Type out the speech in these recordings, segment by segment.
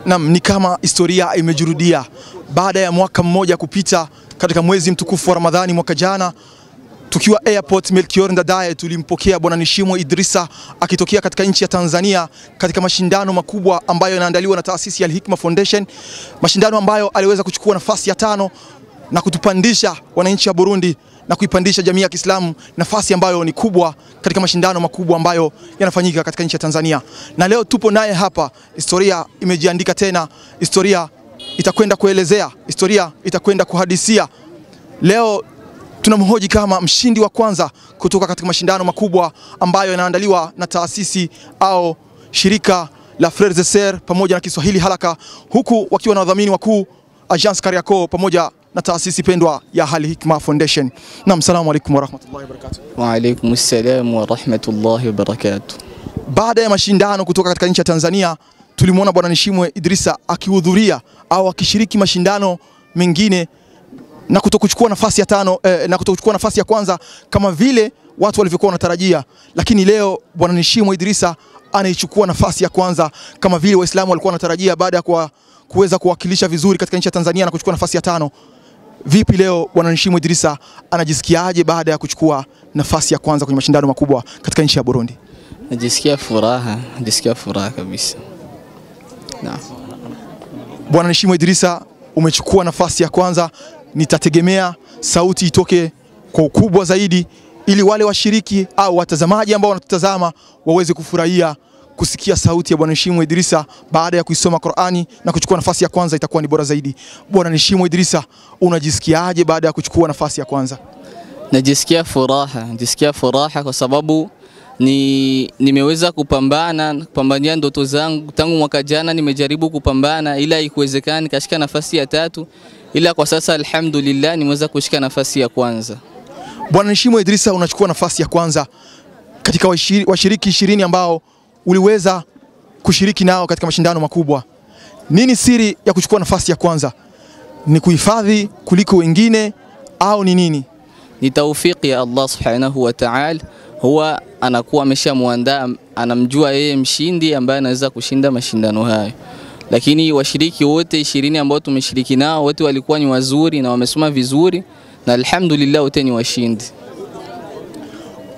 Naam, ni kama historia imejirudia baada ya mwaka mmoja kupita. Katika mwezi mtukufu wa Ramadhani mwaka jana, tukiwa airport Melchior Ndadaye, tulimpokea Bwana Nishimwe Idrisa akitokea katika nchi ya Tanzania katika mashindano makubwa ambayo yanaandaliwa na taasisi ya Al-Hikma Foundation, mashindano ambayo aliweza kuchukua nafasi ya 5 na kutupandisha wananchi wa Burundi na kuipandisha jamii ya Kiislamu nafasi ambayo ni kubwa katika mashindano makubwa ambayo yanafanyika katika nchi ya Tanzania. Na leo tupo naye hapa. Historia imejiandika tena, historia itakwenda kuelezea, historia itakwenda kuhadisia. Leo tunamhoji kama mshindi wa kwanza kutoka katika mashindano makubwa ambayo yanaandaliwa na taasisi au shirika la Frères et Sœurs pamoja na Kiswahili Haraka, huku wakiwa na wadhamini wakuu Agence Kariakoo pamoja na taasisi pendwa ya Al-Hikma Foundation. Naam, salamu alaykum wa rahmatullahi wa barakatuh. Wa alaykum assalam wa rahmatullahi wa barakatuh. Baada ya mashindano kutoka katika nchi ya Tanzania, tulimuona Bwana Nishimwe Idrisa akihudhuria au akishiriki mashindano mengine na kutokuchukua nafasi ya 5 na kutokuchukua nafasi ya kwanza kama vile watu walivyokuwa wanatarajia. Lakini leo Bwana Nishimwe Idrisa anaichukua nafasi ya kwanza kama vile Waislamu walikuwa wanatarajia, baada ya kuweza kuwakilisha vizuri katika nchi ya Tanzania na kuchukua nafasi ya 5. Vipi leo Bwana Nishimwe Idrisa anajisikiaje baada ya kuchukua nafasi ya kwanza kwenye mashindano makubwa katika nchi ya Burundi? Najisikia furaha kabisa. Naam. Bwana Nishimwe Idrisa, umechukua nafasi ya kwanza. Nitategemea sauti itoke kwa ukubwa zaidi ili wale washiriki au watazamaji ambao wanatutazama waweze kufurahia kusikia sauti ya Bwana Nishimwe Idrisa baada ya kuisoma Qur'ani na kuchukua nafasi ya kwanza. Itakuwa ni bora zaidi. Bwana Nishimwe Idrisa, unajisikiaje baada ya kuchukua nafasi ya kwanza? Najisikia furaha kwa sababu nimeweza kupambania ndoto zangu tangu mwaka jana. Nimejaribu kupambana ila haikuwezekana, nikashika nafasi ya 3, ila kwa sasa alhamdulillah nimeweza kushika nafasi ya kwanza. Bwana Nishimwe Idrisa, unachukua nafasi ya kwanza katika washiriki 20 ambao uliweza kushiriki nao katika mashindano makubwa. Nini siri ya kuchukua nafasi ya kwanza? Ni kuhifadhi kuliko wengine au ni nini? Ni taufiki ya Allah subhanahu wa ta'ala. Huwa anakuwa ameshamuandaa, anamjua yeye mshindi ambaye anaweza kushinda mashindano hayo. Lakini washiriki wote 20 ambao tumeshiriki nao wote walikuwa ni wazuri na wamesoma vizuri, na alhamdulillah wote ni washindi.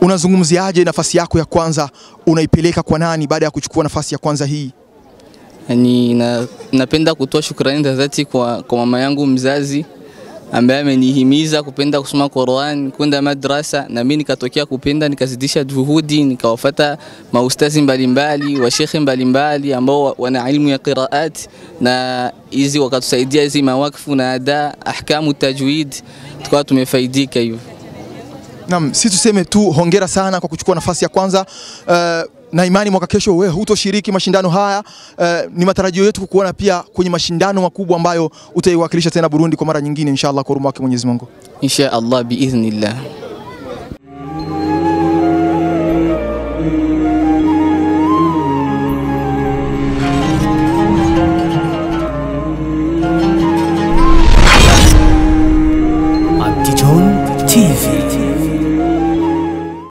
Unazungumziaje nafasi yako ya kwanza? Unaipeleka kwa nani baada ya kuchukua nafasi ya kwanza hii? Napenda kutoa shukrani za dhati kwa mama yangu mzazi ambaye amenihimiza kupenda kusoma Qur'an, kwenda madrasa, na mimi nikatokea kupenda, nikazidisha juhudi, nikawafuata maustazi mbalimbali, washekhe mbalimbali ambao wana elimu ya qiraat, na hizi wakatusaidia hizi mawakfu na ada ahkamu tajwid, tukawa tumefaidika hivyo. Naam, si tuseme tu hongera sana kwa kuchukua nafasi ya kwanza. Na imani mwaka kesho wewe hutoshiriki mashindano haya. Ni matarajio yetu kukuona pia kwenye mashindano makubwa ambayo utaiwakilisha tena Burundi kwa mara nyingine inshallah, kwa huruma yake Mwenyezi Mungu. Inshallah biidhnillah.